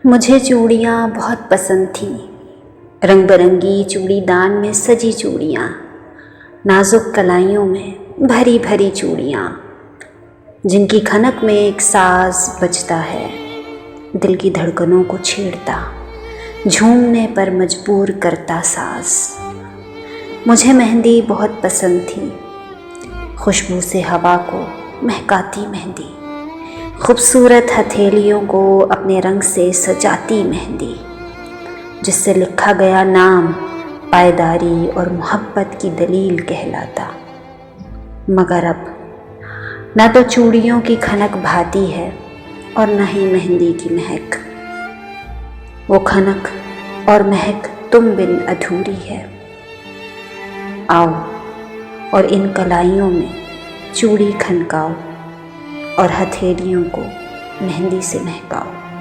मुझे चूड़ियाँ बहुत पसंद थीं, रंग बिरंगी चूड़ीदान में सजी चूड़ियाँ, नाजुक कलाइयों में भरी भरी चूड़ियाँ, जिनकी खनक में एक साज बजता है, दिल की धड़कनों को छेड़ता, झूमने पर मजबूर करता साज। मुझे मेहंदी बहुत पसंद थी, खुशबू से हवा को महकाती मेहंदी, खूबसूरत हथेलियों को अपने रंग से सजाती मेहंदी, जिससे लिखा गया नाम पायदारी और मोहब्बत की दलील कहलाता। मगर अब न तो चूड़ियों की खनक भाती है और न ही मेहंदी की महक। वो खनक और महक तुम बिन अधूरी है। आओ और इन कलाइयों में चूड़ी खनकाओ और हथेलियों को मेहंदी से महकाओ।